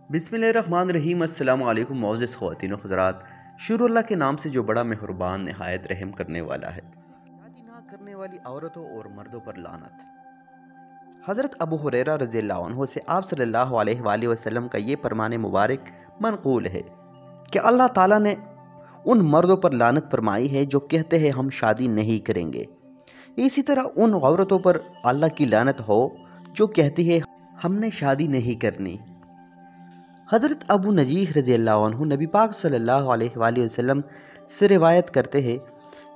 بسم اللہ الرحمن الرحیم۔ السلام علیکم معزز خواتین و حضرات۔ شروع اللہ کے نام سے جو بڑا مہربان نہایت رحم کرنے والا ہے۔ شادی نہ کرنے والی عورتوں اور مردوں پر لعنت۔ حضرت ابو ہریرہ رضی اللہ عنہ سے آپ صلی اللہ علیہ وآلہ وسلم کا یہ فرمان مبارک منقول ہے کہ اللہ تعالیٰ نے ان مردوں پر لعنت فرمائی ہے جو کہتے ہیں ہم شادی نہیں کریں گے۔ اسی طرح ان عورتوں پر اللہ کی لعنت ہو جو کہتی ہے ہم نے شادی نہیں کرنی۔ حضرت ابو نجیح رضی اللہ عنہ نبی پاک صلی اللہ علیہ وآلہ وسلم سے روایت کرتے ہیں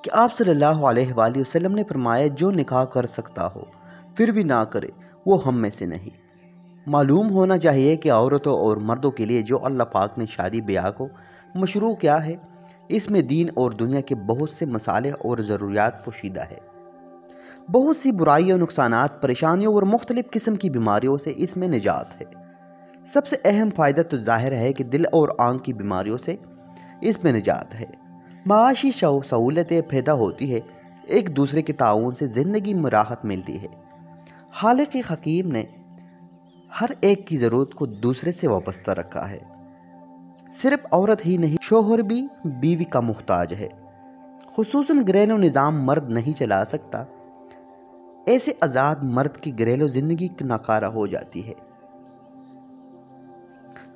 کہ آپ صلی اللہ علیہ وآلہ وسلم نے فرمایا جو نکاح کر سکتا ہو پھر بھی نہ کرے وہ ہم میں سے نہیں۔ معلوم ہونا چاہیے کہ عورتوں اور مردوں کے لیے جو اللہ پاک نے شادی بیاہ کو مشروع کیا ہے اس میں دین اور دنیا کے بہت سے مصالح اور ضروریات پوشیدہ ہے۔ بہت سی برائیوں، نقصانات، پریشانیوں اور مختلف قسم کی بیماریوں سے اس میں نجات ہے۔ سب سے اہم فائدہ تو ظاہر ہے کہ دل اور آنکھ کی بیماریوں سے اس میں نجات ہے۔ معاشی سہولتیں پیدا ہوتی ہے، ایک دوسرے کے تعاون سے زندگی میں راحت ملتی ہے۔ خالق حکیم نے ہر ایک کی ضرورت کو دوسرے سے وابستہ رکھا ہے۔ صرف عورت ہی نہیں، شوہر بھی بیوی کا محتاج ہے۔ خصوصاً گھریلو نظام مرد نہیں چلا سکتا، ایسے آزاد مرد کی گھریلو زندگی ناکارہ ہو جاتی ہے۔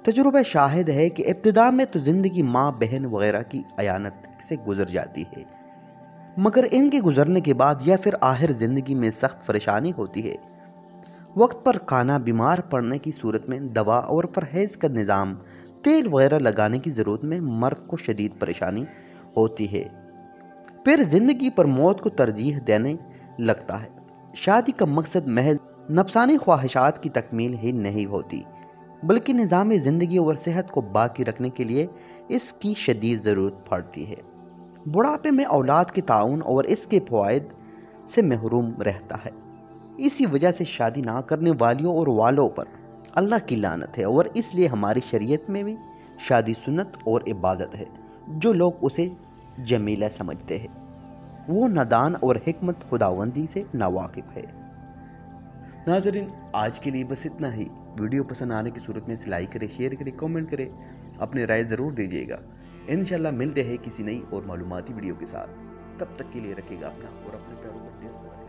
تجربہ شاہد ہے کہ ابتداء میں تو زندگی ماں، بہن وغیرہ کی اعانت سے گزر جاتی ہے، مگر ان کے گزرنے کے بعد یا پھر آخر زندگی میں سخت پریشانی ہوتی ہے۔ وقت پر کھانا، بیمار پڑنے کی صورت میں دوا اور پرہیز کا نظام، تیل وغیرہ لگانے کی ضرورت میں مرد کو شدید پریشانی ہوتی ہے۔ پھر زندگی پر موت کو ترجیح دینے لگتا ہے۔ شادی کا مقصد محض نفسانی خواہشات کی تکمیل ہی نہیں ہوتی، بلکہ نظام زندگی اور صحت کو باقی رکھنے کے لیے اس کی شدید ضرورت پڑتی ہے۔ بڑھاپے میں اولاد کے تعاون اور اس کے فوائد سے محروم رہتا ہے۔ اسی وجہ سے شادی نہ کرنے والیوں اور والوں پر اللہ کی لعنت ہے، اور اس لیے ہماری شریعت میں بھی شادی سنت اور عبادت ہے۔ جو لوگ اسے جمیلہ سمجھتے ہیں وہ نادان اور حکمت خداوندی سے ناواقف ہے۔ ناظرین، آج کے لیے بس اتنا ہی۔ ویڈیو پسند آنے کی صورت میں اسے لائک کریں، شیئر کریں، کامنٹ کریں، اپنی رائے ضرور دیجیے گا۔ انشاءاللہ ملتے ہیں کسی نئی اور معلوماتی ویڈیو کے ساتھ۔ تب تک کے لیے رکھیے گا اپنا اور اپنے پیاروں کو ڈھیر سارا